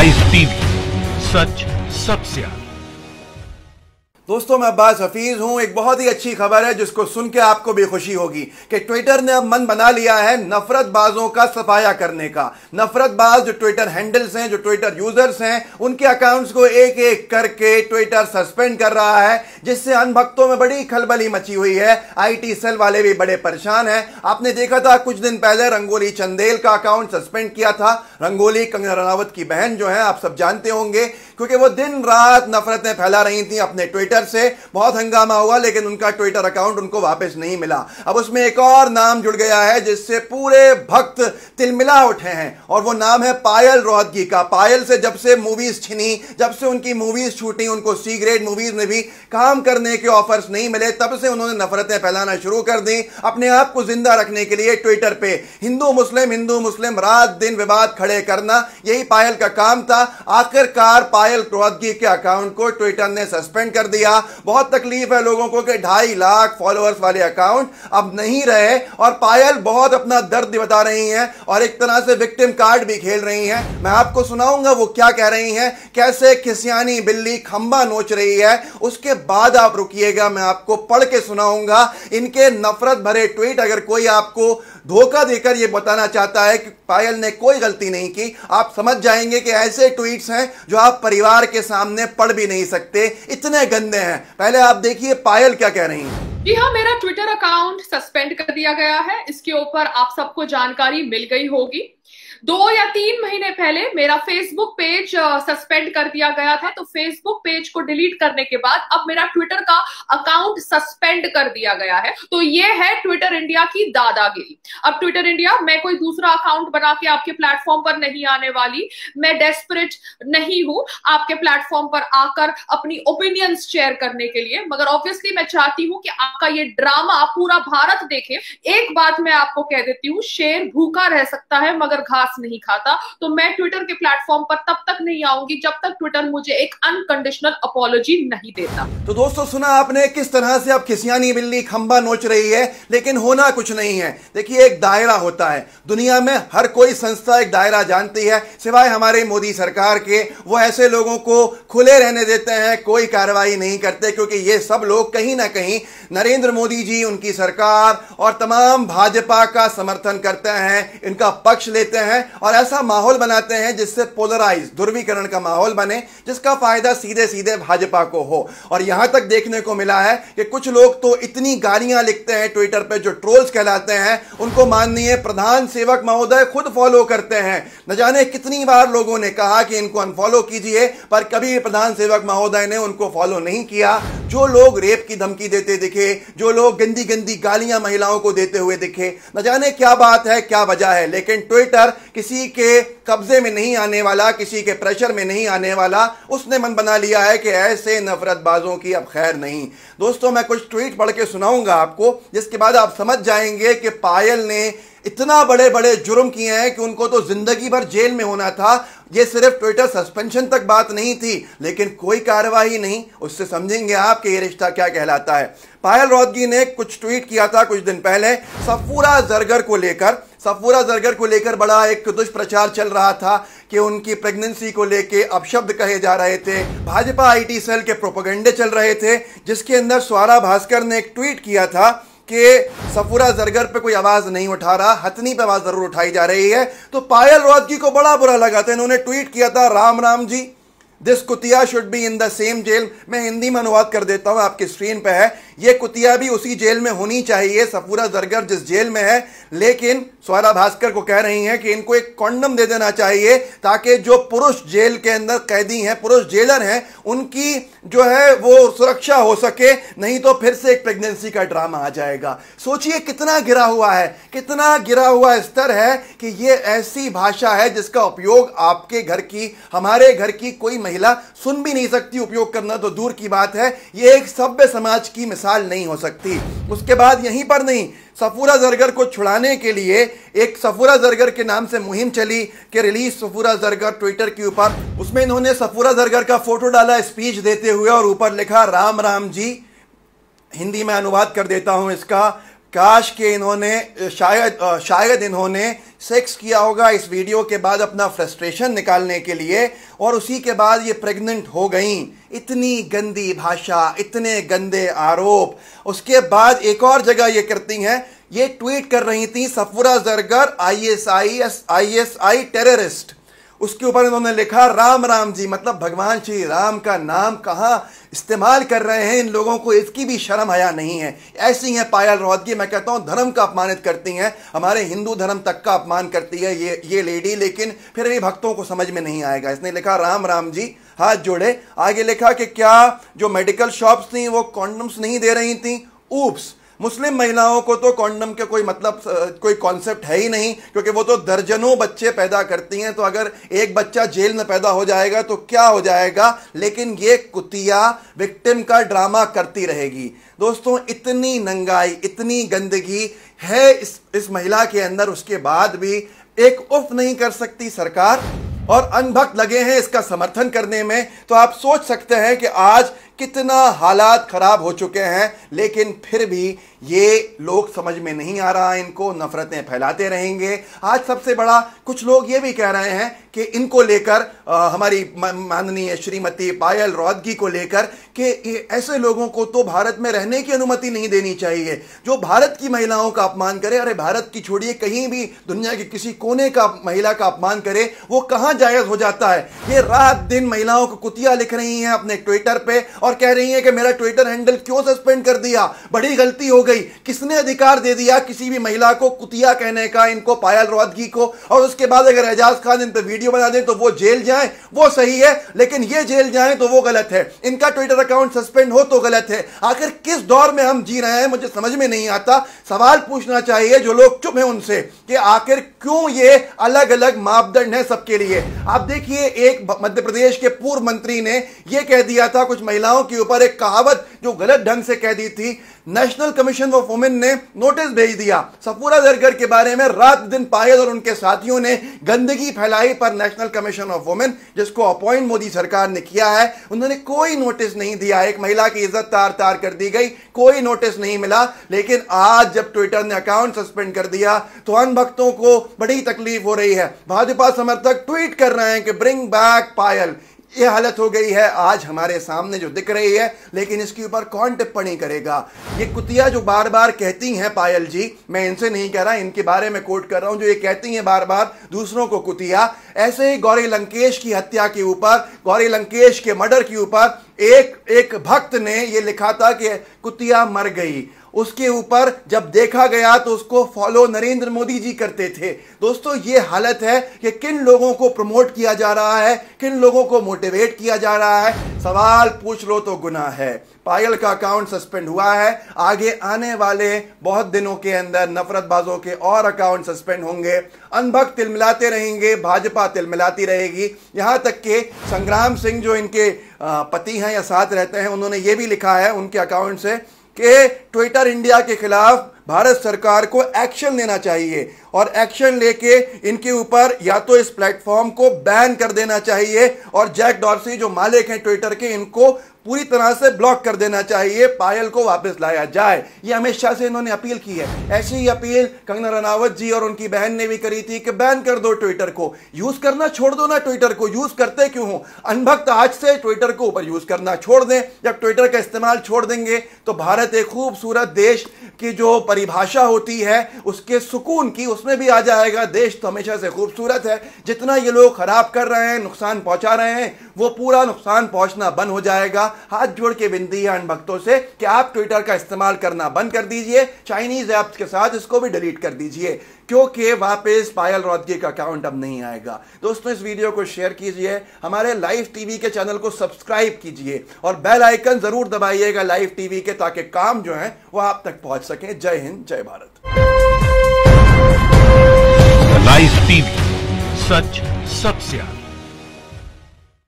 Rise TV, सच सबसे आगे। दोस्तों, मैं अब्बास हफीज हूं। एक बहुत ही अच्छी खबर है जिसको सुन के आपको भी खुशी होगी कि ट्विटर ने अब मन बना लिया है नफरतबाजों का सफाया करने का। नफरतबाज जो ट्विटर हैंडल्स हैं, जो ट्विटर यूजर्स हैं, उनके अकाउंट्स को एक एक करके ट्विटर सस्पेंड कर रहा है, जिससे अनभक्तों में बड़ी खलबली मची हुई है। आईटी सेल वाले भी बड़े परेशान हैं। आपने देखा था कुछ दिन पहले रंगोली चंदेल का अकाउंट सस्पेंड किया था। रंगोली कंगना रनावत की बहन जो है, आप सब जानते होंगे, क्योंकि वो दिन रात नफरतें फैला रही थी अपने ट्विटर से। बहुत हंगामा हुआ, लेकिन उनका ट्विटर अकाउंट उनको वापस नहीं मिला। अब उसमें एक और नाम जुड़ गया है जिससे पूरे भक्त तिलमिला उठे हैं, और वो नाम है पायल रोहतगी का। पायल से जब से मूवीज छिनी, जब से उनकी मूवीज छूटी, उनको सी ग्रेड मूवीज में भी काम करने के ऑफर्स नहीं मिले, तब से उन्होंने नफरतें फैलाना शुरू कर दी। अपने आप को जिंदा रखने के लिए ट्विटर पे हिंदू मुस्लिम रात दिन विवाद खड़े करना, यही पायल का काम था। आखिरकार पायल रोहतगी के अकाउंट को ट्विटर ने सस्पेंड कर दिया। बहुत तकलीफ है लोगों को कि 2.5 लाख फॉलोअर्स वाले अकाउंट अब नहीं रहे, और पायल बहुत अपना दर्द बता रही हैं और एक तरह से विक्टिम कार्ड भी खेल रही हैं। मैं आपको सुनाऊंगा वो क्या कह रही हैं, कैसे खिसियानी बिल्ली खंबा नोच रही है। उसके बाद आप रुकिएगा, मैं आपको पढ़ के सुनाऊंगा इनके नफरत भरे ट्वीट। अगर कोई आपको धोखा देकर यह बताना चाहता है कि पायल ने कोई गलती नहीं की, आप समझ जाएंगे कि ऐसे ट्वीट्स हैं जो आप परिवार के सामने पढ़ भी नहीं सकते, इतने गंदे हैं। पहले आप देखिए पायल क्या कह रही हैं। जी हाँ, मेरा ट्विटर अकाउंट सस्पेंड कर दिया गया है। इसके ऊपर आप सबको जानकारी मिल गई होगी। 2 या 3 महीने पहले मेरा फेसबुक पेज सस्पेंड कर दिया गया था, तो फेसबुक पेज को डिलीट करने के बाद अब मेरा ट्विटर का अकाउंट सस्पेंड कर दिया गया है। तो ये है ट्विटर इंडिया की दादागिरी। अब ट्विटर इंडिया, मैं कोई दूसरा अकाउंट बना के आपके प्लेटफॉर्म पर नहीं आने वाली। मैं डेस्परेट नहीं हूं आपके प्लेटफॉर्म पर आकर अपनी ओपिनियंस शेयर करने के लिए, मगर ऑब्वियसली मैं चाहती हूं कि आपका ये ड्रामा पूरा भारत देखे। एक बात मैं आपको कह देती हूँ, शेर भूखा रह सकता है मगर घास नहीं खाता। तो मैं ट्विटर के प्लेटफॉर्म पर तब तक नहीं आऊंगी जब तक ट्विटर मुझे एक अनकंडीशनल अपॉलॉजी नहीं देता। तो दोस्तों, सुना आपने किस तरह से अब खिसियानी बिल्ली खंबा नोच रही है, लेकिन होना कुछ नहीं है। देखिए, एक दायरा होता है दुनिया में, हर कोई संस्था एक दायरा जानती है, सिवाय हमारे मोदी सरकार के। वो ऐसे लोगों को खुले रहने देते हैं, कोई कार्रवाई नहीं करते, क्योंकि ये सब लोग कहीं ना कहीं नरेंद्र मोदी जी, उनकी सरकार और तमाम भाजपा का समर्थन करते हैं, इनका पक्ष लेते हैं और ऐसा माहौल बनाते हैं जिससे पोलराइज, ध्रुवीकरण का माहौल बने, जिसका फायदा सीधे सीधे भाजपा को हो। और यहां तक देखने को मिला है कि कुछ लोग तो इतनी गालियां लिखते हैं ट्विटर पे, जो ट्रोल्स कहलाते हैं, उनको माननीय प्रधान सेवक महोदय खुद फॉलो करते हैं। न जाने कितनी बार लोगों ने कहा कि इनको अनफॉलो कीजिए, पर कभी प्रधान सेवक महोदय ने उनको फॉलो नहीं किया। जो लोग रेप की धमकी देते दिखे, जो लोग गंदी गंदी गालियां महिलाओं को देते हुए दिखे, न जाने क्या बात है, क्या वजह है, लेकिन ट्विटर किसी के कब्जे में नहीं आने वाला, किसी के प्रेशर में नहीं आने वाला। उसने मन बना लिया है कि ऐसे नफरतबाजों की अब खैर नहीं। दोस्तों, मैं कुछ ट्वीट पढ़ के सुनाऊंगा आपको, जिसके बाद आप समझ जाएंगे कि पायल ने इतना बड़े बड़े जुर्म किए हैं कि उनको तो जिंदगी भर जेल में होना था। ये सिर्फ ट्विटर सस्पेंशन तक बात नहीं थी, लेकिन कोई कार्रवाई नहीं। उससे समझेंगे आप कि ये रिश्ता क्या कहलाता है। पायल रोहतगी ने कुछ ट्वीट किया था कुछ दिन पहले सफूरा जरगर को लेकर। सफूरा जरगर को लेकर बड़ा एक दुष्प्रचार चल रहा था कि उनकी प्रेगनेंसी को लेकर अपशब्द कहे जा रहे थे। भाजपा आईटी सेल के प्रोपेगेंडे चल रहे थे, जिसके अंदर स्वरा भास्कर ने एक ट्वीट किया था कि सफूरा जरगर पे कोई आवाज नहीं उठा रहा, हथनी पे आवाज जरूर उठाई जा रही है। तो पायल रोहतगी को बड़ा बुरा लगा था। इन्होंने ट्वीट किया था, राम राम जी, दिस कुतिया should be in the same jail. मैं हिंदी में अनुवाद कर देता हूं, आपकी स्क्रीन पे है। ये कुतिया भी उसी जेल में होनी चाहिए, सफूरा जरगर जिस जेल में है। लेकिन स्वरा भास्कर को कह रही हैं कि इनको एक कॉन्डम दे देना चाहिए, ताकि जो पुरुष जेल के अंदर कैदी हैं, पुरुष जेलर हैं, उनकी जो है वो सुरक्षा हो सके, नहीं तो फिर से एक प्रेगनेंसी का ड्रामा आ जाएगा। सोचिए कितना गिरा हुआ है, कितना गिरा हुआ स्तर है कि ये ऐसी भाषा है जिसका उपयोग आपके घर की, हमारे घर की कोई महिला सुन भी नहीं सकती। उपयोग करना तो दूर की बात है, ये एक सभ्य समाज की मिसाल नहीं हो सकती। उसके बाद यहीं पर नहीं, सफूरा जरगर को छुड़ाने के लिए एक सफूरा जरगर के नाम से मुहिम चली कि रिलीज सफूरा जरगर ट्विटर के ऊपर। उसमें इन्होंने सफूरा जरगर का फोटो डाला स्पीच देते हुए और ऊपर लिखा राम राम जी। हिंदी में अनुवाद कर देता हूं इसका, काश के इन्होंने शायद इन्होंने सेक्स किया होगा इस वीडियो के बाद अपना फ्रस्ट्रेशन निकालने के लिए, और उसी के बाद ये प्रेग्नेंट हो गईं। इतनी गंदी भाषा, इतने गंदे आरोप। उसके बाद एक और जगह ये करती हैं, ये ट्वीट कर रही थी सफूरा जरगर ISI टेररिस्ट। उसके ऊपर इन्होंने लिखा राम राम जी, मतलब भगवान श्री राम का नाम कहां इस्तेमाल कर रहे हैं। इन लोगों को इसकी भी शर्म हया नहीं है। ऐसी हैं पायल रोहतगी। मैं कहता हूं धर्म का अपमानित करती हैं, हमारे हिंदू धर्म तक का अपमान करती है ये लेडी, लेकिन फिर भी भक्तों को समझ में नहीं आएगा। इसने लिखा राम राम जी, हाथ जोड़े। आगे लिखा कि क्या जो मेडिकल शॉप्स थी वो कॉन्डम्स नहीं दे रही थी। ऊप्स, मुस्लिम महिलाओं को तो कॉन्डम के कोई मतलब कोई कॉन्सेप्ट है ही नहीं, क्योंकि वो तो दर्जनों बच्चे पैदा करती हैं। तो अगर एक बच्चा जेल में पैदा हो जाएगा तो क्या हो जाएगा। लेकिन ये कुतिया विक्टिम का ड्रामा करती रहेगी। दोस्तों, इतनी नंगाई, इतनी गंदगी है इस महिला के अंदर, उसके बाद भी एक उफ नहीं कर सकती सरकार, और अनभक्त लगे हैं इसका समर्थन करने में। तो आप सोच सकते हैं कि आज कितना हालात खराब हो चुके हैं, लेकिन फिर भी ये लोग समझ में नहीं आ रहा, इनको नफरतें फैलाते रहेंगे। आज सबसे बड़ा कुछ लोग ये भी कह रहे हैं कि इनको लेकर हमारी माननीय श्रीमती पायल रोहतगी को लेकर कि ऐसे लोगों को तो भारत में रहने की अनुमति नहीं देनी चाहिए जो भारत की महिलाओं का अपमान करे। अरे भारत की छोड़िए, कहीं भी दुनिया के किसी कोने का महिला का अपमान करे, वो कहां जायज हो जाता है। ये रात दिन महिलाओं को कुतिया लिख रही हैं अपने ट्विटर पे और कह रही हैं कि मेरा ट्विटर हैंडल क्यों सस्पेंड कर दिया, बड़ी गलती हो गई। किसने अधिकार दे दिया किसी भी महिला को कुतिया कहने का, इनको पायल रोहतगी को। और उसके बाद अगर एजाज खान इन पर वीडियो बना दें तो वो जेल जाएं, वो सही है, लेकिन ये जेल जाएं तो वो गलत है। इनका ट्विटर अकाउंट सस्पेंड हो तो गलत है। आखिर किस दौर में हम जी रहे हैं, मुझे समझ में नहीं आता। सवाल पूछना चाहिए जो लोग चुप हैं उनसे कि आखिर क्यों ये अलग अलग मापदंड है सबके लिए। आप देखिए, एक मध्य प्रदेश के पूर्व मंत्री ने यह कह दिया था कुछ महिलाओं के ऊपर, एक कहावत जो गलत ढंग से कह दी थी। नेशनल कमीशन ऑफ वुमेन ने नोटिस भेज दिया सफूरा जरगर के बारे में। रात दिन पायल और उनके साथियों ने गंदगी फैलाई, पर नेशनल कमीशन ऑफ वुमेन, जिसको अपॉइंट मोदी सरकार ने किया है, उन्होंने कोई नोटिस नहीं दिया। एक महिला की इज्जत तार तार कर दी गई, कोई नोटिस नहीं मिला। लेकिन आज जब ट्विटर ने अकाउंट सस्पेंड कर दिया तो अनभक्तों को बड़ी तकलीफ हो रही है। भाजपा समर्थक ट्वीट कर रहे हैं कि ब्रिंग बैक पायल। ये हालत हो गई है आज हमारे सामने जो दिख रही है, लेकिन इसके ऊपर कौन टिप्पणी करेगा। ये कुतिया जो बार बार कहती हैं पायल जी, मैं इनसे नहीं कह रहा, इनके बारे में कोट कर रहा हूं, जो ये कहती हैं बार बार दूसरों को कुतिया। ऐसे ही गौरी लंकेश की हत्या के ऊपर, गौरी लंकेश के मर्डर के ऊपर एक भक्त ने ये लिखा था कि कुतिया मर गई। उसके ऊपर जब देखा गया तो उसको फॉलो नरेंद्र मोदी जी करते थे। दोस्तों, ये हालत है कि किन लोगों को प्रमोट किया जा रहा है, किन लोगों को मोटिवेट किया जा रहा है। सवाल पूछ लो तो गुनाह है। पायल का अकाउंट सस्पेंड हुआ है, आगे आने वाले बहुत दिनों के अंदर नफरतबाजों के और अकाउंट सस्पेंड होंगे। अनभक्त तिलमिलाते रहेंगे, भाजपा तिलमिलाती रहेगी। यहां तक कि संग्राम सिंह जो इनके पति हैं या साथ रहते हैं, उन्होंने ये भी लिखा है उनके अकाउंट से कि ट्विटर इंडिया के खिलाफ भारत सरकार को एक्शन लेना चाहिए, और एक्शन लेके इनके ऊपर या तो इस प्लेटफॉर्म को बैन कर देना चाहिए, और जैक डॉर्सी जो मालिक हैं ट्विटर के, इनको पूरी तरह से ब्लॉक कर देना चाहिए। पायल को वापस लाया जाए, ये अमित शाह से इन्होंने अपील की है। ऐसी ही अपील कंगना रनावत जी और उनकी बहन ने भी करी थी कि बैन कर दो ट्विटर को, यूज करना छोड़ दो ना ट्विटर को, यूज करते क्यों हो। अनभक्त आज से ट्विटर को ऊपर यूज करना छोड़ दें। जब ट्विटर का इस्तेमाल छोड़ देंगे तो भारत एक खूबसूरत देश की जो परिभाषा होती है उसके सुकून की, उसमें भी आ जाएगा। देश तो हमेशा से खूबसूरत है। जितना ये लोग खराब कर रहे हैं, नुकसान पहुंचा रहे हैं, वो पूरा नुकसान पहुंचना बंद हो जाएगा। हाथ जोड़ के विनती है अनभक्तों से कि आप ट्विटर का इस्तेमाल करना बंद कर दीजिए, चाइनीज ऐप्स के साथ इसको भी डिलीट कर दीजिए, क्योंकि वापस पायल रोहतगी का अकाउंट अब नहीं आएगा। दोस्तों, इस वीडियो को शेयर कीजिए, हमारे लाइव टीवी के चैनल को सब्सक्राइब कीजिए और बेल आइकन जरूर दबाइएगा लाइव टीवी के, ताकि काम जो है वो आप तक पहुंच सके। जय हिंद, जय भारत। लाइव टीवी, सच सबसे आगे।